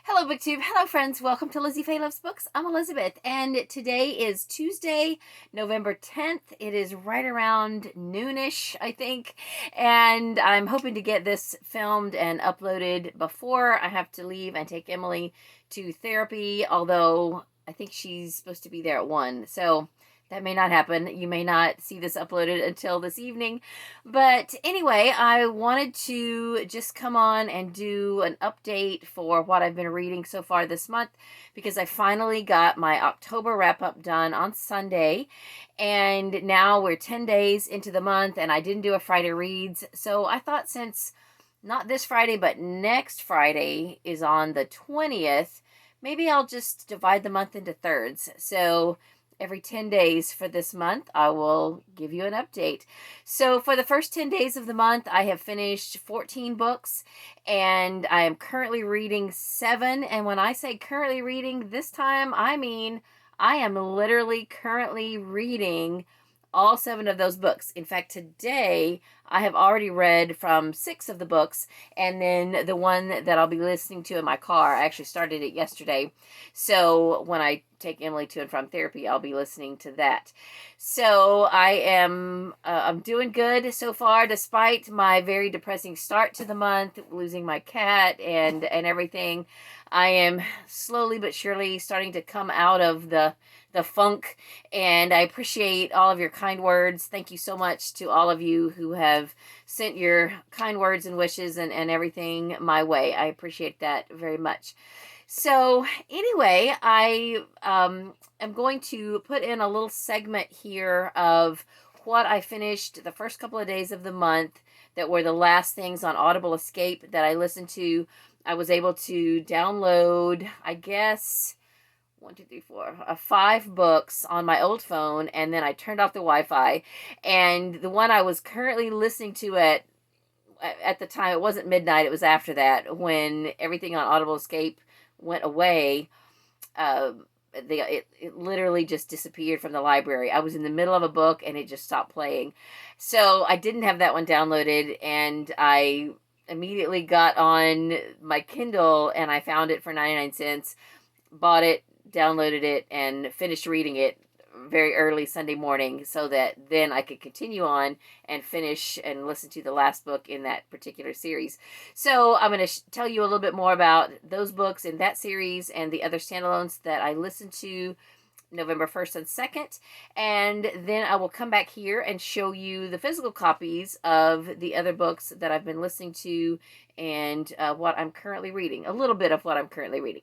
Hello, BookTube. Hello, friends. Welcome to Lizziefayelovesbooks. I'm Elizabeth, and today is Tuesday, November 10th. It is right around noonish, I think, and I'm hoping to get this filmed and uploaded before I have to leave and take Emily to therapy, although I think she's supposed to be there at 1, so that may not happen. You may not see this uploaded until this evening. But anyway, I wanted to just come on and do an update for what I've been reading so far this month because I finally got my October wrap-up done on Sunday. And now we're 10 days into the month and I didn't do a Friday reads. So I thought since not this Friday, but next Friday is on the 20th, maybe I'll just divide the month into thirds. So every 10 days for this month, I will give you an update. So for the first 10 days of the month, I have finished 14 books, and I am currently reading 7. And when I say currently reading, this time I mean I am literally currently reading all 7 of those books. In fact, today I have already read from 6 of the books, and then the one that I'll be listening to in my car, I actually started it yesterday. So when I take Emily to and from therapy, I'll be listening to that. So I'm doing good so far, despite my very depressing start to the month, losing my cat and everything. I am slowly but surely starting to come out of the funk, and I appreciate all of your kind words. Thank you so much to all of you who have sent your kind words and wishes and everything my way. I appreciate that very much. So anyway, I am going to put in a little segment here of what I finished the first couple of days of the month that were the last things on Audible Escape that I listened to. I was able to download, I guess, 1, 2, 3, 4, 5 books on my old phone, and then I turned off the Wi-Fi. And the one I was currently listening to at the time, it wasn't midnight, it was after that, when everything on Audible Escape went away. It literally just disappeared from the library. I was in the middle of a book and it just stopped playing. So I didn't have that one downloaded, and I immediately got on my Kindle and I found it for 99 cents, bought it, downloaded it, and finished reading it very early Sunday morning so that then I could continue on and finish and listen to the last book in that particular series. So I'm going to tell you a little bit more about those books in that series and the other standalones that I listened to November 1st and 2nd, and then I will come back here and show you the physical copies of the other books that I've been listening to and what I'm currently reading, a little bit of what I'm currently reading.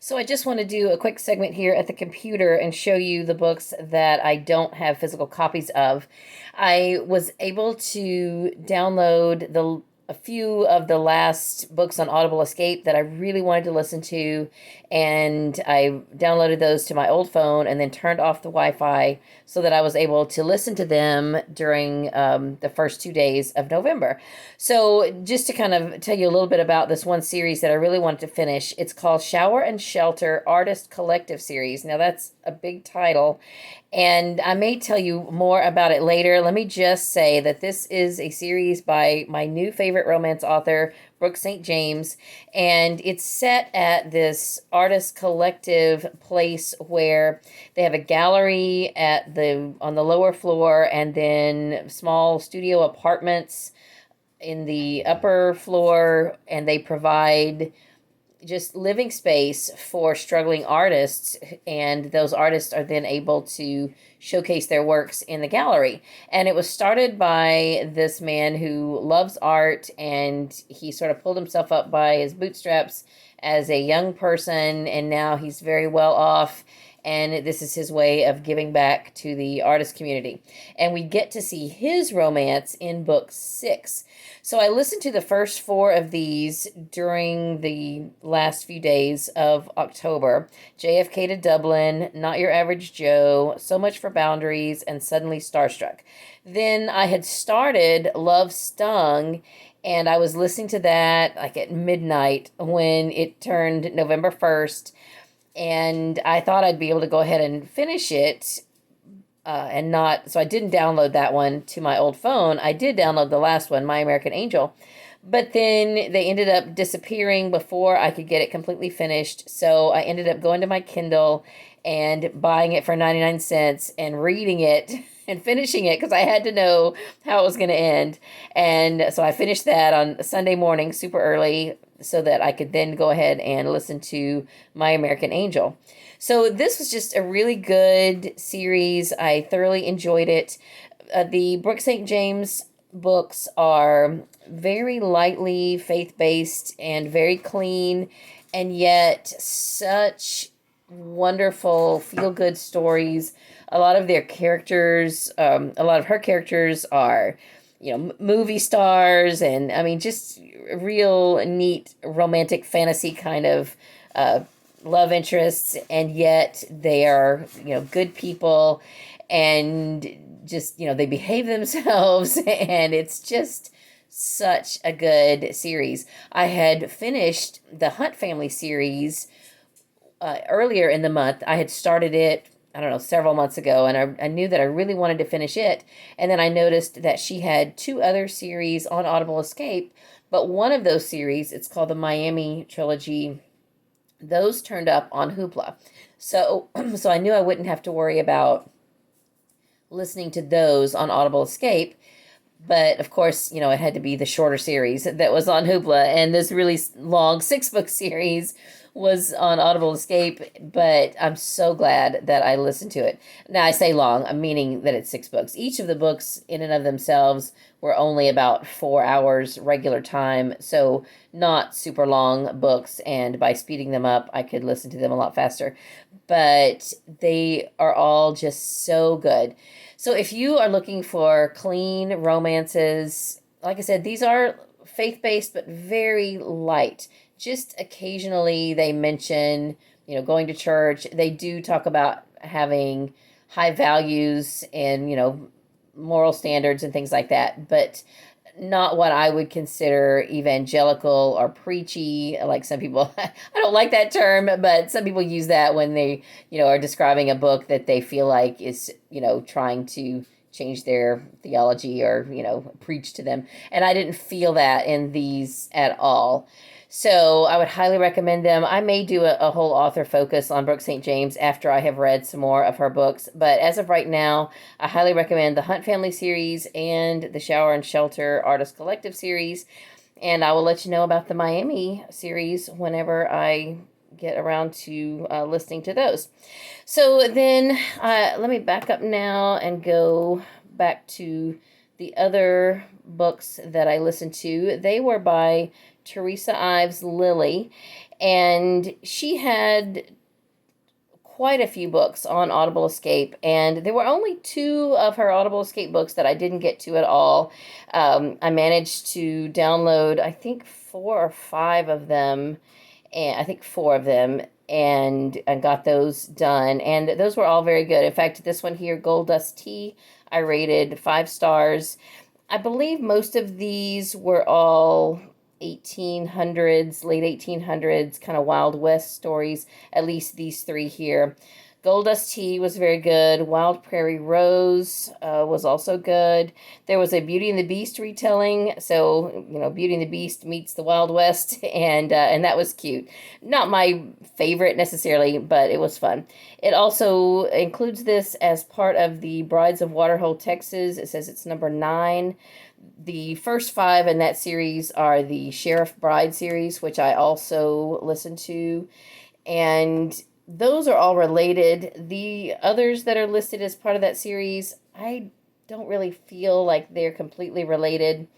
So I just want to do a quick segment here at the computer and show you the books that I don't have physical copies of. I was able to download a few of the last books on Audible Escape that I really wanted to listen to, and I downloaded those to my old phone and then turned off the Wi-Fi so that I was able to listen to them during the first 2 days of November. So just to kind of tell you a little bit about this one series that I really wanted to finish, it's called Shower and Shelter Artist Collective Series. Now that's a big title, and I may tell you more about it later. Let me just say that this is a series by my new favorite romance author, Brooke St. James, and it's set at this artist collective place where they have a gallery on the lower floor and then small studio apartments in the upper floor, and they provide just living space for struggling artists, and those artists are then able to showcase their works in the gallery. And it was started by this man who loves art, and he sort of pulled himself up by his bootstraps as a young person, and now he's very well off, and this is his way of giving back to the artist community. And we get to see his romance in book 6. So I listened to the first 4 of these during the last few days of October. JFK to Dublin, Not Your Average Joe, So Much for Boundaries, and Suddenly Starstruck. Then I had started Love Stung, and I was listening to that like at midnight when it turned November 1st. And I thought I'd be able to go ahead and finish it so I didn't download that one to my old phone. I did download the last one, My American Angel, But then they ended up disappearing before I could get it completely finished. So I ended up going to my Kindle and buying it for 99 cents and reading it and finishing it because I had to know how it was going to end. And so I finished that on Sunday morning, super early, so that I could then go ahead and listen to My American Angel. So this was just a really good series. I thoroughly enjoyed it. The Brooke St. James books are very lightly faith-based and very clean, and yet such wonderful feel-good stories. A lot of their characters, a lot of her characters are, movie stars, and I mean, just real neat romantic fantasy kind of love interests, and yet they are, good people, and just, they behave themselves, and it's just such a good series. I had finished the Hunt family series earlier in the month. I had started it, I don't know, several months ago, and I knew that I really wanted to finish it. And then I noticed that she had two other series on Audible Escape, but one of those series, it's called the Miami Trilogy, those turned up on Hoopla. So, so I knew I wouldn't have to worry about listening to those on Audible Escape. But of course, it had to be the shorter series that was on Hoopla. And this really long 6-book series was on Audible Escape. But I'm so glad that I listened to it. Now, I say long, I'm meaning that it's 6 books. Each of the books, in and of themselves, were only about 4 hours regular time. So not super long books. And by speeding them up, I could listen to them a lot faster. But they are all just so good. So if you are looking for clean romances, like I said, these are faith-based but very light. Just occasionally they mention, going to church. They do talk about having high values and, moral standards and things like that, but not what I would consider evangelical or preachy, like some people, I don't like that term, but some people use that when they, are describing a book that they feel like is, trying to change their theology or, preach to them. And I didn't feel that in these at all. So I would highly recommend them. I may do a whole author focus on Brooke St. James after I have read some more of her books. But as of right now, I highly recommend the Hunt Family series and the Shower and Shelter Artist Collective series. And I will let you know about the Miami series whenever I get around to listening to those. So then let me back up now and go back to the other books that I listened to. They were by Theresa Ives Lilly, and she had quite a few books on Audible Escape, and there were only 2 of her Audible Escape books that I didn't get to at all. I managed to download, I think, 4 or 5 of them, and I think 4 of them, and I got those done, and those were all very good. In fact, this one here, Gold Dust Tea, I rated 5 stars. I believe most of these were all 1800s, late 1800s, kind of Wild West stories, at least these 3 here. Gold Dust Tea was very good. Wild Prairie Rose was also good. There was a Beauty and the Beast retelling, so, Beauty and the Beast meets the Wild West, and that was cute. Not my favorite necessarily, but it was fun. It also includes this as part of the Brides of Waterhole, Texas. It says it's number 9. The first 5 in that series are the Sheriff Bride series, which I also listened to, and those are all related. The others that are listed as part of that series, I don't really feel like they're completely related.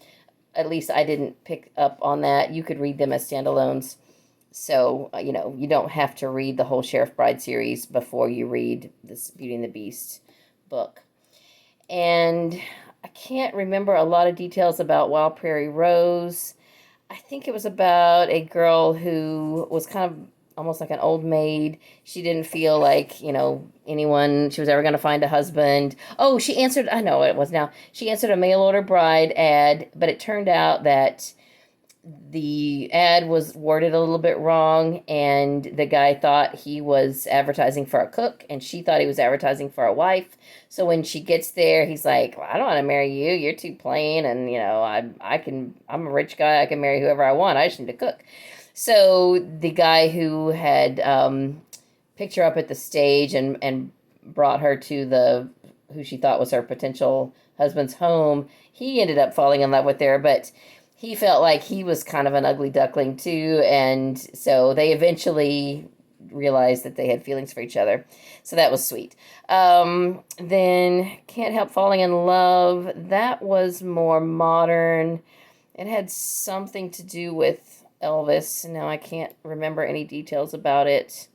At least I didn't pick up on that. You could read them as standalones. So, you don't have to read the whole Sheriff Bride series before you read this Beauty and the Beast book. And I can't remember a lot of details about Wild Prairie Rose. I think it was about a girl who was kind of almost like an old maid. She didn't feel like, anyone, she was ever going to find a husband. Oh, she answered a mail order bride ad, but it turned out that the ad was worded a little bit wrong, and the guy thought he was advertising for a cook, and she thought he was advertising for a wife. So when she gets there, he's like, well, I don't want to marry you. You're too plain, and I'm a rich guy. I can marry whoever I want. I just need to cook. So the guy who had picked her up at the stage and brought her to who she thought was her potential husband's home, he ended up falling in love with her, but he felt like he was kind of an ugly duckling too, and so they eventually realized that they had feelings for each other. So that was sweet. Then Can't Help Falling in Love. That was more modern. It had something to do with Elvis. Now I can't remember any details about it.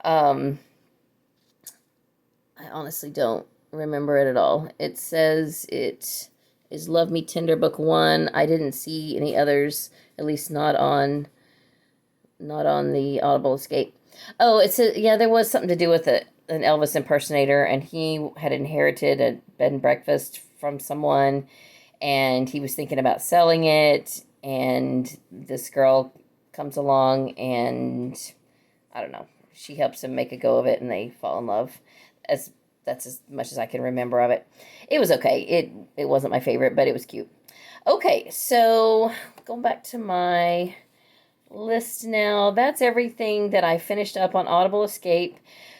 I honestly don't remember it at all. It says it is Love Me Tender book 1. I didn't see any others, at least not on the Audible Escape. Oh, there was something to do with an Elvis impersonator, and he had inherited a bed and breakfast from someone, and he was thinking about selling it, and this girl comes along, and I don't know, she helps him make a go of it, and they fall in love. That's as much as I can remember of it. It was okay. It wasn't my favorite, but it was cute. Okay, so going back to my list now. That's everything that I finished up on Audible Escape.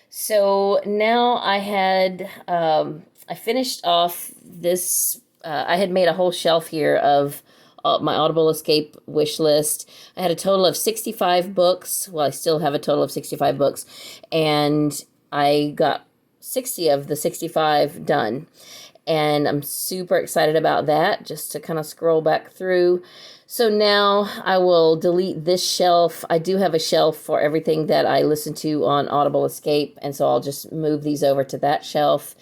So now I finished off this. I had made a whole shelf here of my Audible Escape wish list. I had a total of 65 books. Well, I still have a total of 65 books, and I got 60 of the 65 done. And I'm super excited about that, just to kind of scroll back through. So now I will delete this shelf. I do have a shelf for everything that I listen to on Audible Escape, and so I'll just move these over to that shelf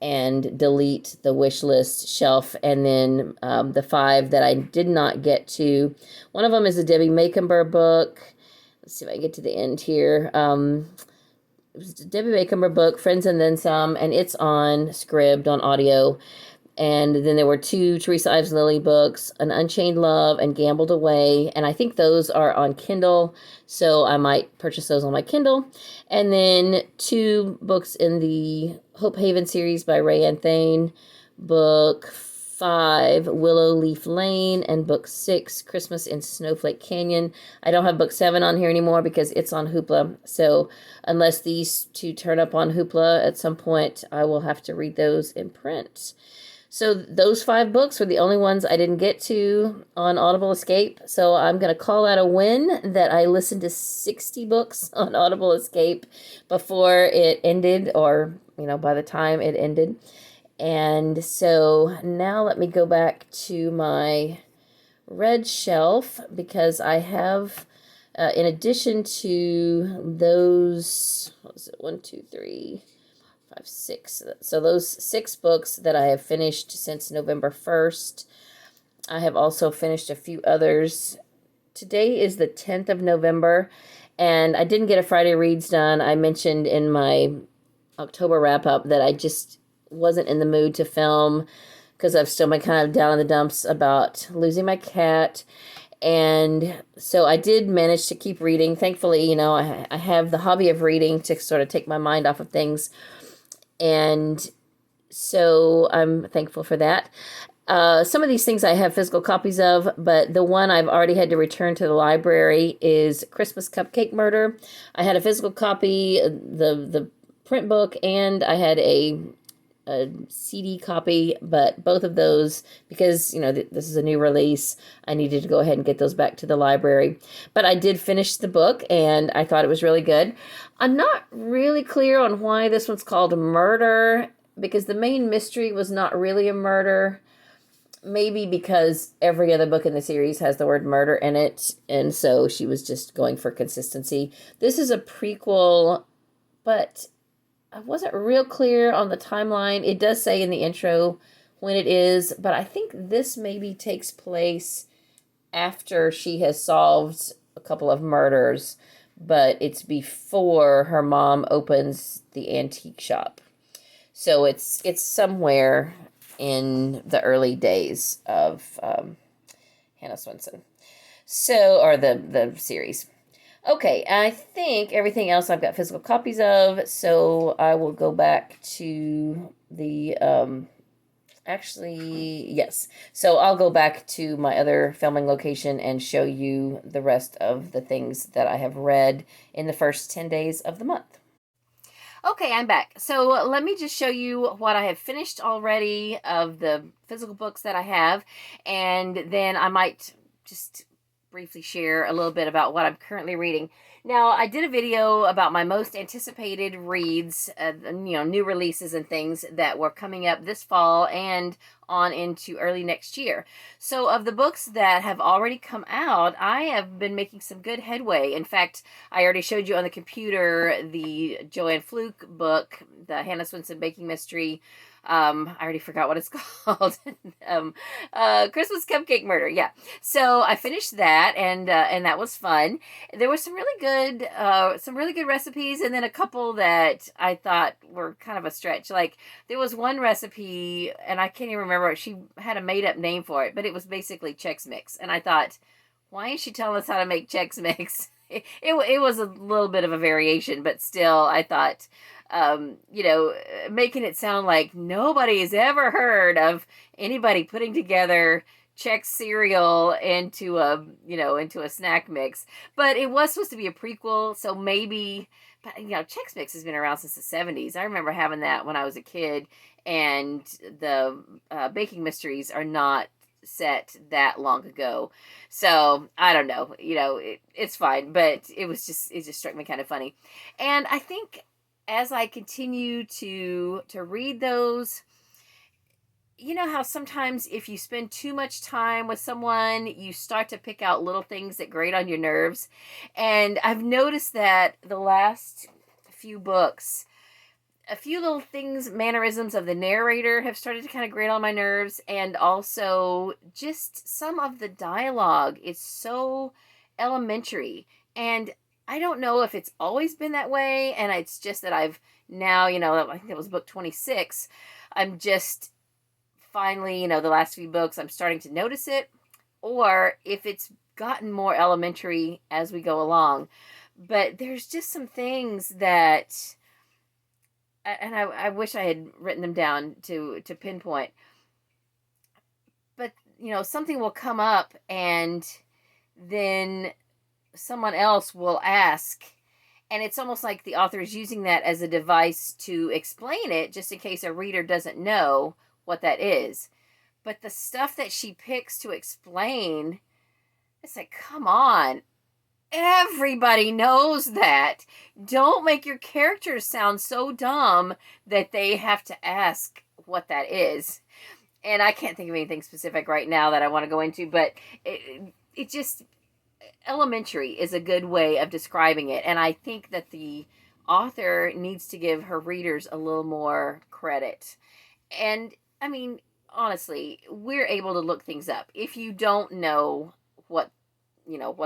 and delete the wish list shelf. And then the 5 that I did not get to, one of them is a Debbie Macomber book. Let's see if I get to the end here. It was a Debbie Macomber book, Friends and Then Some, and it's on Scribd on audio. And then there were 2 Theresa Ives Lilly books, An Unchained Love and Gambled Away. And I think those are on Kindle, so I might purchase those on my Kindle. And then 2 books in the Hope Haven series by Rayanne Thane. Book 5, Willow Leaf Lane, and book 6, Christmas in Snowflake Canyon. I don't have book 7 on here anymore because it's on Hoopla. So unless these 2 turn up on Hoopla at some point, I will have to read those in print. So those 5 books were the only ones I didn't get to on Audible Escape. So I'm going to call that a win that I listened to 60 books on Audible Escape before it ended, or, by the time it ended. And so now let me go back to my red shelf, because I have, in addition to those, what was it, 1, 2, 3, 5, 6. So those 6 books that I have finished since November 1st. I have also finished a few others. Today is the 10th of November, and I didn't get a Friday Reads done. I mentioned in my October wrap-up that I just wasn't in the mood to film because I've still been kind of down in the dumps about losing my cat. And so I did manage to keep reading. Thankfully, I have the hobby of reading to sort of take my mind off of things. And so I'm thankful for that. Some of these things I have physical copies of, but the one I've already had to return to the library is Christmas Cupcake Murder. I had a physical copy, the print book, and I had a CD copy, but both of those, because this is a new release, I needed to go ahead and get those back to the library. But I did finish the book, and I thought it was really good. I'm not really clear on why this one's called Murder, because the main mystery was not really a murder. Maybe because every other book in the series has the word murder in it, and so she was just going for consistency. This is a prequel, but I wasn't real clear on the timeline. It does say in the intro when it is, but I think this maybe takes place after she has solved a couple of murders, but it's before her mom opens the antique shop. So it's somewhere in the early days of Hannah Swenson. So, or the series. Okay, I think everything else I've got physical copies of, so I will go back to the actually, yes. So I'll go back to my other filming location and show you the rest of the things that I have read in the first 10 days of the month. Okay, I'm back. So let me just show you what I have finished already of the physical books that I have, and then I might just briefly share a little bit about what I'm currently reading. Now, I did a video about my most anticipated reads, new releases and things that were coming up this fall and on into early next year. So, of the books that have already come out, I have been making some good headway. In fact, I already showed you on the computer the Joanne Fluke book, the Hannah Swenson Baking Mystery. I already forgot what it's called. Christmas Cupcake Murder. Yeah. So I finished that, and that was fun. There was some really good recipes, and then a couple that I thought were kind of a stretch. Like there was one recipe, and I can't even remember. She had a made up name for it, but it was basically Chex Mix, and I thought, why is she telling us how to make Chex Mix? It was a little bit of a variation, but still, I thought, making it sound like nobody has ever heard of anybody putting together Chex cereal into a snack mix. But it was supposed to be a prequel, so maybe, but Chex Mix has been around since the 70s. I remember having that when I was a kid, and the baking mysteries are not set that long ago. So I don't know, it's fine, but it just struck me kind of funny. And I think as I continue to read those, you know how sometimes if you spend too much time with someone, you start to pick out little things that grate on your nerves. And I've noticed that the last few books, a few little things, mannerisms of the narrator have started to kind of grate on my nerves, and also just some of the dialogue is so elementary. And I don't know if it's always been that way, and it's just that I've now, I think that was book 26. I'm just finally, the last few books, I'm starting to notice it, or if it's gotten more elementary as we go along. But there's just some things that, and I wish I had written them down to pinpoint. But, something will come up, and then someone else will ask, and it's almost like the author is using that as a device to explain it, just in case a reader doesn't know what that is. But the stuff that she picks to explain, it's like, come on. Everybody knows that. Don't make your characters sound so dumb that they have to ask what that is. And I can't think of anything specific right now that I want to go into, but it just, elementary is a good way of describing it. And I think that the author needs to give her readers a little more credit. And I mean, honestly, we're able to look things up. If you don't know what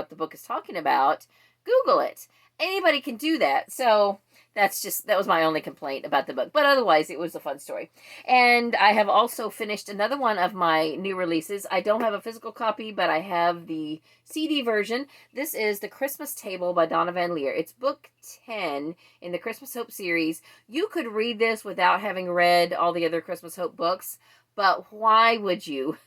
the book is talking about, Google it. Anybody can do that. So that was my only complaint about the book. But otherwise, it was a fun story. And I have also finished another one of my new releases. I don't have a physical copy, but I have the CD version. This is The Christmas Table by Donna Van Leer. It's book 10 in the Christmas Hope series. You could read this without having read all the other Christmas Hope books, but why would you?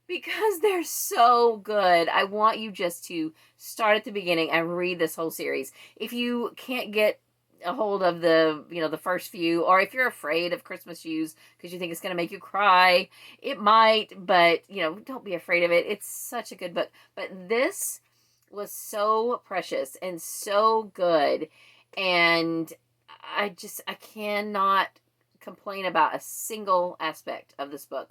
Because they're so good. I want you just to start at the beginning and read this whole series. If you can't get a hold of the first few, or if you're afraid of Christmas shoes because you think it's going to make you cry, it might, but don't be afraid of it. It's such a good book. But this was so precious and so good, and I cannot complain about a single aspect of this book.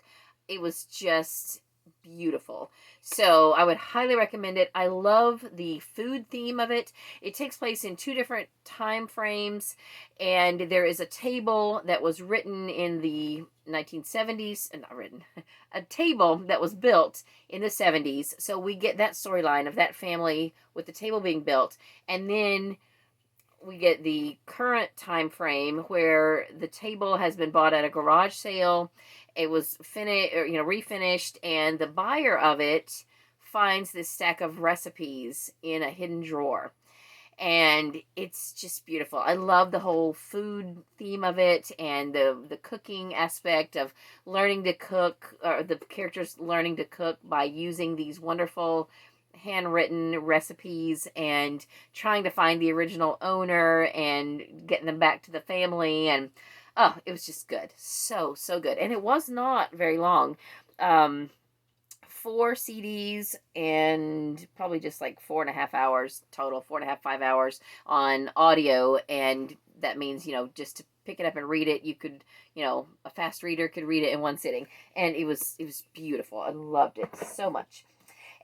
It was just beautiful. So I would highly recommend it. I love the food theme of it. It takes place in 2 different time frames, and there is a table that was written in the 1970s, not written, a table that was built in the 70s. So we get that storyline of that family with the table being built, and then we get the current time frame where the table has been bought at a garage sale. It was finished, refinished, and the buyer of it finds this stack of recipes in a hidden drawer. And it's just beautiful. I love the whole food theme of it, and the cooking aspect of learning to cook, or the characters learning to cook by using these wonderful handwritten recipes and trying to find the original owner and getting them back to the family. And oh, it was just good. So good. And it was not very long. 4 CDs and probably just like 4.5 hours total, 4.5, 5 hours on audio. And that means, just to pick it up and read it, you could, a fast reader could read it in one sitting. And it was beautiful. I loved it so much.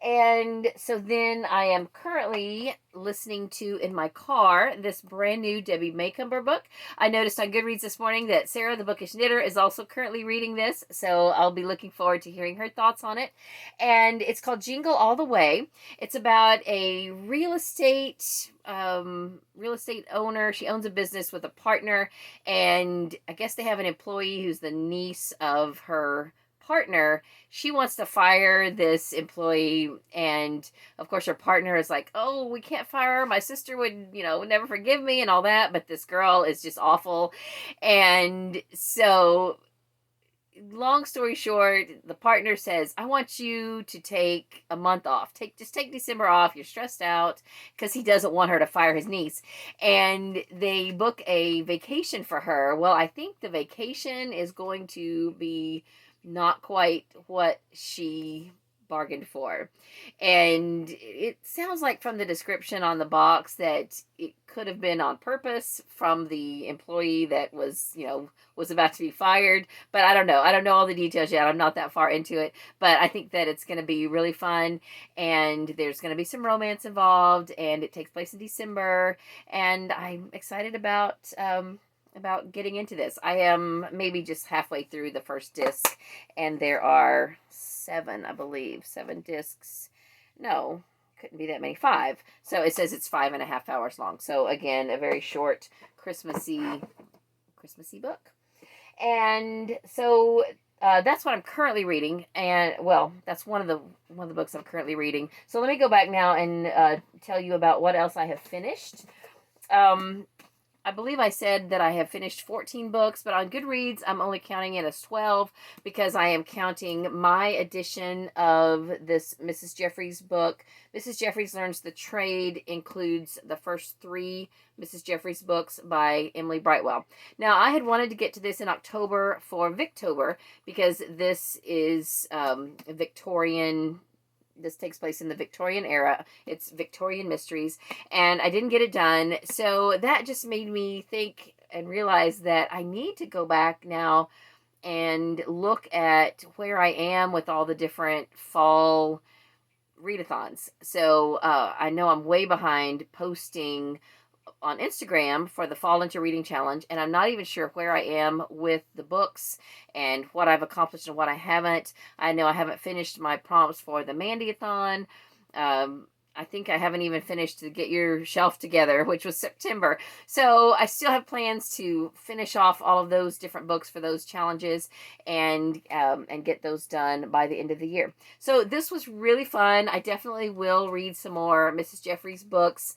And so then I am currently listening to, in my car, this brand new Debbie Maycomber book. I noticed on Goodreads this morning that Sarah, the Bookish Knitter, is also currently reading this. So I'll be looking forward to hearing her thoughts on it. And it's called Jingle All the Way. It's about a real estate owner. She owns a business with a partner. And I guess they have an employee who's the niece of her partner. She wants to fire this employee, and of course her partner is like, oh, we can't fire her, my sister would never forgive me and all that. But this girl is just awful. And so, long story short, the partner says, I want you to take a month off. Just take December off. You're stressed out, because he doesn't want her to fire his niece. And they book a vacation for her. Well, I think the vacation is going to be not quite what she bargained for. And it sounds like from the description on the box that it could have been on purpose from the employee that was about to be fired. But I don't know. I don't know all the details yet. I'm not that far into it. But I think that it's going to be really fun. And there's going to be some romance involved. And it takes place in December. And I'm excited about getting into this. I am maybe just halfway through the first disc, and there are 7, I believe. 7 discs. No, couldn't be that many. 5. So it says it's 5.5 hours long. So again, a very short Christmassy book. And so that's what I'm currently reading. And well, that's one of the books I'm currently reading. So let me go back now and tell you about what else I have finished. I believe I said that I have finished 14 books, but on Goodreads, I'm only counting it as 12 because I am counting my edition of this Mrs. Jeffries book. Mrs. Jeffries Learns the Trade includes the first 3 Mrs. Jeffries books by Emily Brightwell. Now, I had wanted to get to this in October for Victober because this is Victorian. This takes place in the Victorian era. It's Victorian mysteries, and I didn't get it done. So that just made me think and realize that I need to go back now and look at where I am with all the different fall readathons. So I know I'm way behind posting on Instagram for the Fall Into Reading Challenge, and I'm not even sure where I am with the books and what I've accomplished and what I haven't. I know I haven't finished my prompts for the Mandyathon. I think I haven't even finished the Get Your Shelf Together, which was September. So I still have plans to finish off all of those different books for those challenges and get those done by the end of the year. So this was really fun. I definitely will read some more Mrs. Jeffries books.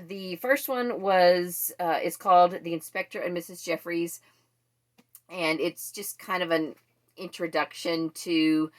The first one is called The Inspector and Mrs. Jeffries, and it's just kind of an introduction to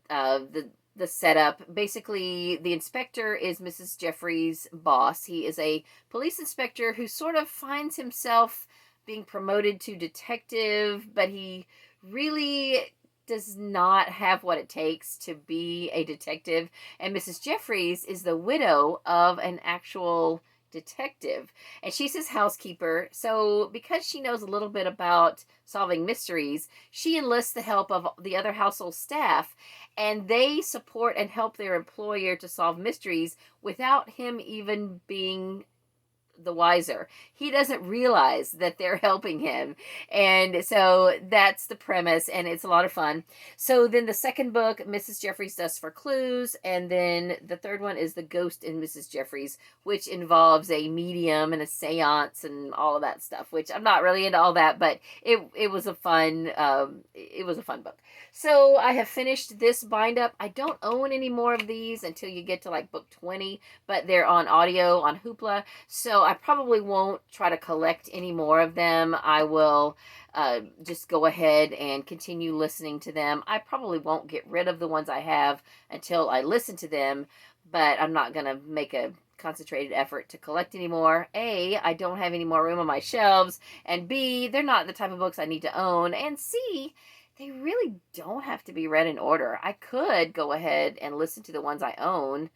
the setup. Basically, the inspector is Mrs. Jeffries' boss. He is a police inspector who sort of finds himself being promoted to detective, but he really does not have what it takes to be a detective. And Mrs. Jeffries is the widow of an actual detective, and she's his housekeeper. So because she knows a little bit about solving mysteries, she enlists the help of the other household staff, and they support and help their employer to solve mysteries without him even being the wiser. He doesn't realize that they're helping him. And so that's the premise, and it's a lot of fun. So then the second book, Mrs. Jeffries Dusts for Clues, and then the third one is The Ghost in Mrs. Jeffries, which involves a medium and a seance and all of that stuff, which I'm not really into all that, but it was a fun book. So I have finished this bind up. I don't own any more of these until you get to like book 20, but they're on audio on Hoopla. So I probably won't try to collect any more of them. I will just go ahead and continue listening to them. I probably won't get rid of the ones I have until I listen to them, but I'm not going to make a concentrated effort to collect anymore. A, I don't have any more room on my shelves, and B, they're not the type of books I need to own, and C, they really don't have to be read in order. I could go ahead and listen to the ones I own,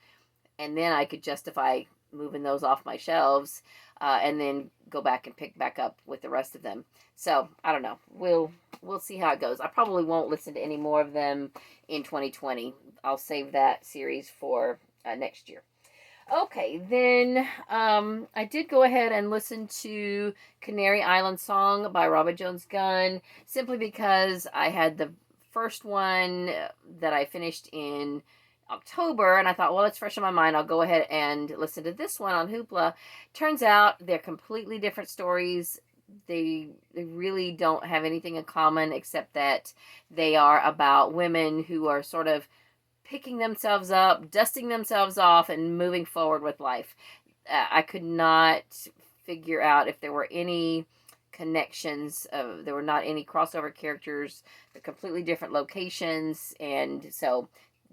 and then I could justify moving those off my shelves, and then go back and pick back up with the rest of them. So I don't know. We'll see how it goes. I probably won't listen to any more of them in 2020. I'll save that series for next year. Okay, then I did go ahead and listen to Canary Island Song by Robin Jones Gunn, simply because I had the first one that I finished in October, and I thought, well, it's fresh in my mind. I'll go ahead and listen to this one on Hoopla. Turns out they're completely different stories. They really don't have anything in common except that they are about women who are sort of picking themselves up, dusting themselves off, and moving forward with life. I could not figure out if there were any connections. There were not any crossover characters. They're completely different locations, and so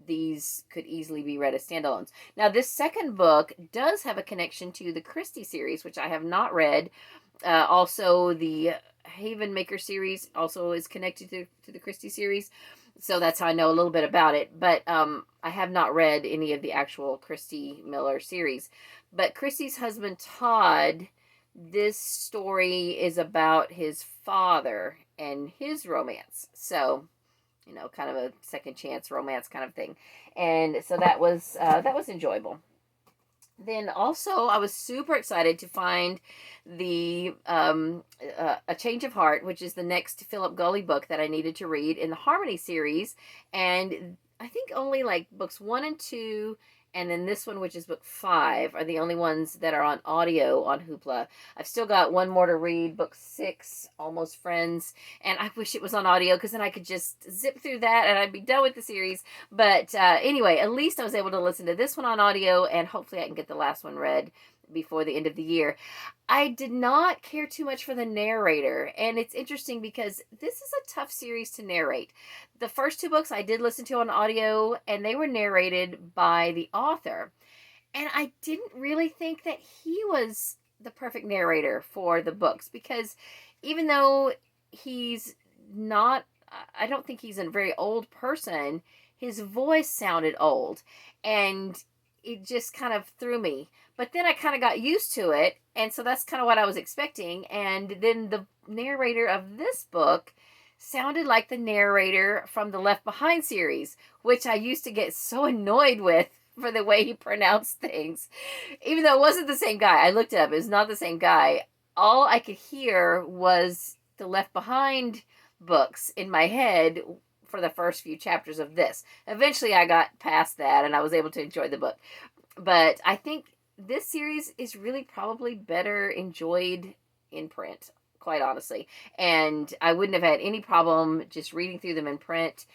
these could easily be read as standalones. Now, this second book does have a connection to the Christie series, which I have not read. Also, the Haven Maker series also is connected to the Christie series. So that's how I know a little bit about it. But I have not read any of the actual Christie Miller series. But Christie's husband, Todd, this story is about his father and his romance. So, kind of a second chance romance kind of thing. And so that was enjoyable. Then also, I was super excited to find the A Change of Heart, which is the next Philip Gully book that I needed to read in the Harmony series. And I think only like books 1 and 2, and then this one, which is book 5, are the only ones that are on audio on Hoopla. I've still got one more to read, book 6, Almost Friends, and I wish it was on audio because then I could just zip through that and I'd be done with the series. But anyway, at least I was able to listen to this one on audio, and hopefully I can get the last one read before the end of the year. I did not care too much for the narrator, and it's interesting because this is a tough series to narrate. The first 2 books I did listen to on audio, and they were narrated by the author, and I didn't really think that he was the perfect narrator for the books, because even though he's not, I don't think he's a very old person, his voice sounded old, and it just kind of threw me. But then I kind of got used to it, and so that's kind of what I was expecting. And then the narrator of this book sounded like the narrator from the Left Behind series, which I used to get so annoyed with for the way he pronounced things. Even though it wasn't the same guy. I looked it up. It was not the same guy. All I could hear was the Left Behind books in my head for the first few chapters of this. Eventually I got past that and I was able to enjoy the book. But I think this series is really probably better enjoyed in print, quite honestly. And I wouldn't have had any problem just reading through them in print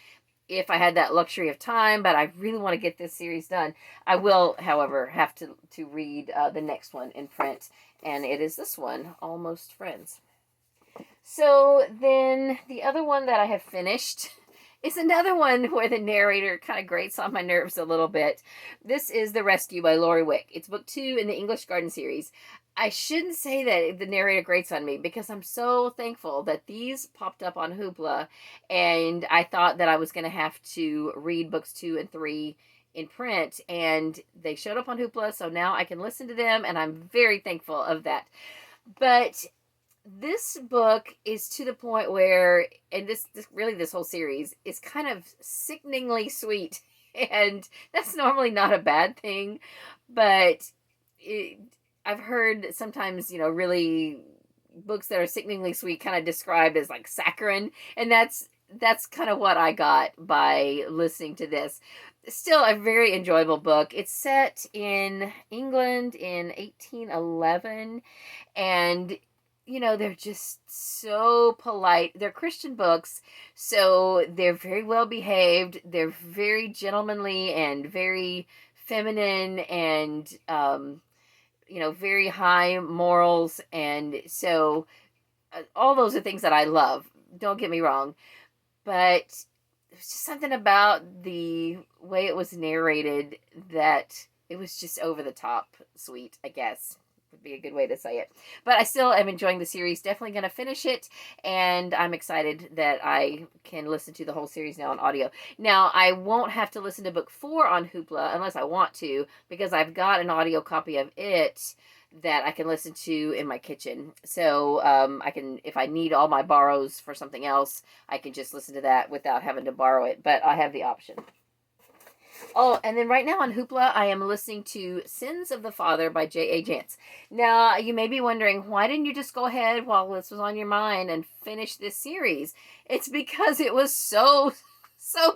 if I had that luxury of time, but I really want to get this series done. I will, however, have to read the next one in print, and it is this one, Almost Friends. So then the other one that I have finished is another one where the narrator kind of grates on my nerves a little bit. This is The Rescue by Lori Wick. It's book 2 in the English Garden series. I shouldn't say that the narrator grates on me because I'm so thankful that these popped up on Hoopla, and I thought that I was going to have to read books 2 and 3 in print, and they showed up on Hoopla, so now I can listen to them, and I'm very thankful of that. But this book is to the point where, and this whole series is kind of sickeningly sweet, and that's normally not a bad thing, but I've heard sometimes, really books that are sickeningly sweet kind of described as like saccharine, and that's kind of what I got by listening to this. Still a very enjoyable book. It's set in England in 1811, and they're just so polite. They're Christian books, so they're very well behaved. They're very gentlemanly and very feminine, and very high morals. And so all those are things that I love. Don't get me wrong, but there's just something about the way it was narrated that it was just over the top sweet, I guess would be a good way to say it. But I still am enjoying the series. Definitely going to finish it, and I'm excited that I can listen to the whole series now on audio. Now, I won't have to listen to book 4 on Hoopla unless I want to, because I've got an audio copy of it that I can listen to in my kitchen. So I can, if I need all my borrows for something else, I can just listen to that without having to borrow it. But I have the option. Oh, and then right now on Hoopla, I am listening to Sins of the Father by J.A. Jance. Now, you may be wondering, why didn't you just go ahead while this was on your mind and finish this series? It's because it was so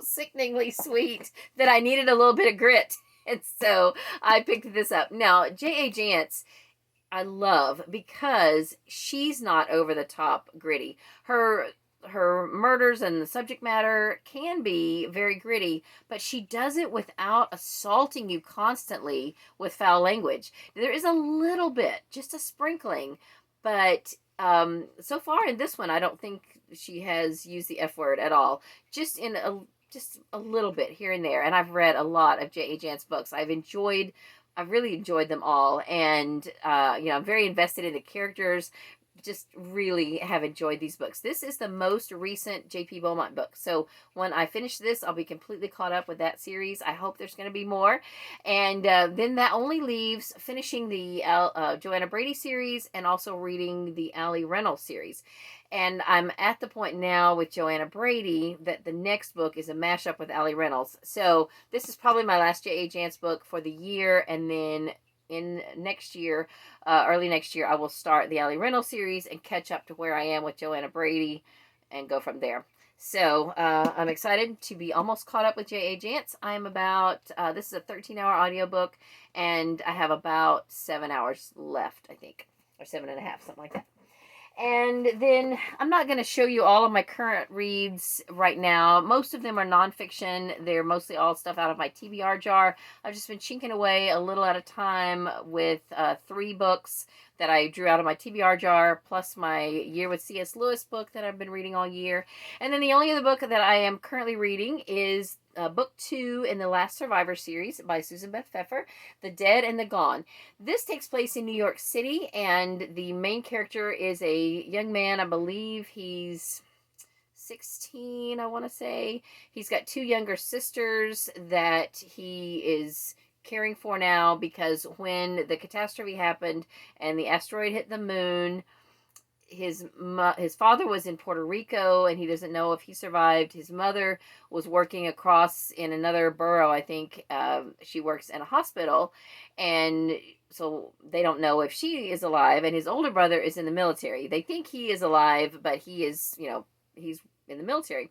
sickeningly sweet that I needed a little bit of grit. And so I picked this up. Now, J.A. Jance, I love because she's not over the top gritty. Her murders and the subject matter can be very gritty, but she does it without assaulting you constantly with foul language. There is a little bit, just a sprinkling, but so far in this one, I don't think she has used the F word at all. Just a little bit here and there. And I've read a lot of J.A. Jance books. I've really enjoyed them all, and I'm very invested in the characters. Just really have enjoyed these books. This is the most recent J.P. Beaumont book. So when I finish this, I'll be completely caught up with that series. I hope there's going to be more. And then that only leaves finishing the Joanna Brady series and also reading the Allie Reynolds series. And I'm at the point now with Joanna Brady that the next book is a mashup with Allie Reynolds. So this is probably my last J.A. Jance book for the year, and then in next year, early next year, I will start the Allie Reynolds series and catch up to where I am with Joanna Brady and go from there. So I'm excited to be almost caught up with J.A. Jance. I'm about, this is a 13-hour audiobook, and I have about 7 hours left, I think, or 7.5, something like that. And then I'm not going to show you all of my current reads right now. Most of them are nonfiction. They're mostly all stuff out of my TBR jar. I've just been chinking away a little at a time with 3 books that I drew out of my TBR jar, plus my Year with C.S. Lewis book that I've been reading all year. And then the only other book that I am currently reading is book 2 in the Last Survivor series by Susan Beth Pfeffer, The Dead and the Gone. This takes place in New York City, and the main character is a young man. I believe he's 16, I want to say. He's got 2 younger sisters that he is caring for now, because when the catastrophe happened and the asteroid hit the moon, his father was in Puerto Rico, and he doesn't know if he survived. His mother was working across in another borough, I think. She works in a hospital, and so they don't know if she is alive. And his older brother is in the military. They think he is alive, but he is, he's in the military.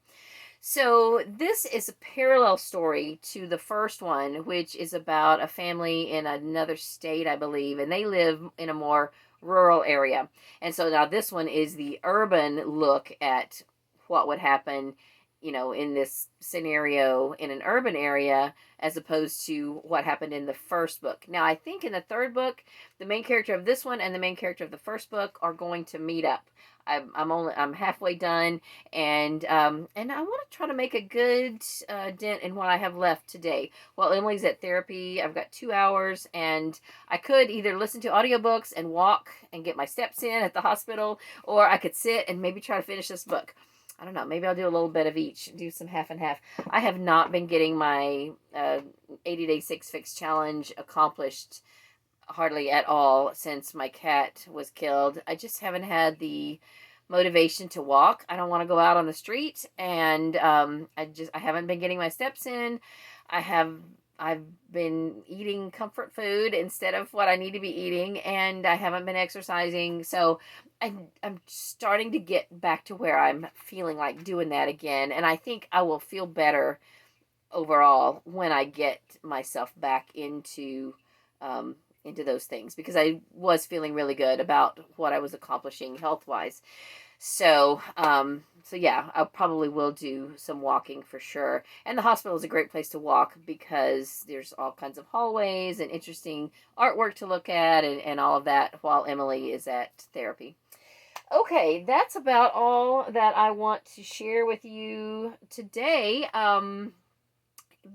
So this is a parallel story to the first one, which is about a family in another state, I believe, and they live in a more rural area. And so now this one is the urban look at what would happen, in this scenario in an urban area, as opposed to what happened in the first book. Now, I think in the third book, the main character of this one and the main character of the first book are going to meet up. I'm halfway done, and I want to try to make a good dent in what I have left today. While Emily's at therapy, I've got 2 hours, and I could either listen to audiobooks and walk and get my steps in at the hospital, or I could sit and maybe try to finish this book. I don't know. Maybe I'll do a little bit of each. Do some half and half. I have not been getting my 80-day 6-fix challenge accomplished hardly at all since my cat was killed. I just haven't had the motivation to walk. I don't want to go out on the street, and I haven't been getting my steps in. I have I've been eating comfort food instead of what I need to be eating, and I haven't been exercising. So I'm starting to get back to where I'm feeling like doing that again. And I think I will feel better overall when I get myself back into those things, because I was feeling really good about what I was accomplishing health wise. So yeah, I probably will do some walking for sure. And the hospital is a great place to walk because there's all kinds of hallways and interesting artwork to look at, and all of that while Emily is at therapy. Okay, that's about all that I want to share with you today.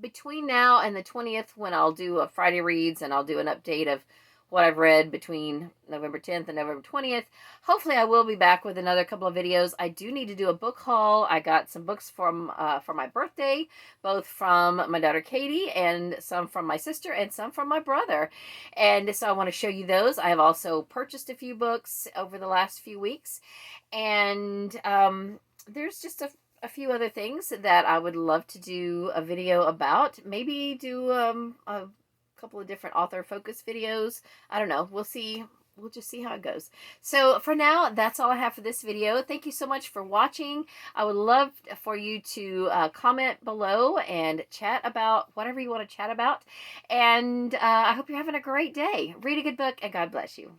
Between now and the 20th, when I'll do a Friday Reads and I'll do an update of what I've read between November 10th and November 20th. Hopefully I will be back with another couple of videos. I do need to do a book haul. I got some books from for my birthday, both from my daughter Katie and some from my sister and some from my brother. And so I want to show you those. I have also purchased a few books over the last few weeks. And there's just a few other things that I would love to do a video about. Maybe do a couple of different author focus videos. I don't know. We'll see. We'll just see how it goes. So for now, that's all I have for this video. Thank you so much for watching. I would love for you to comment below and chat about whatever you want to chat about. And I hope you're having a great day. Read a good book, and God bless you.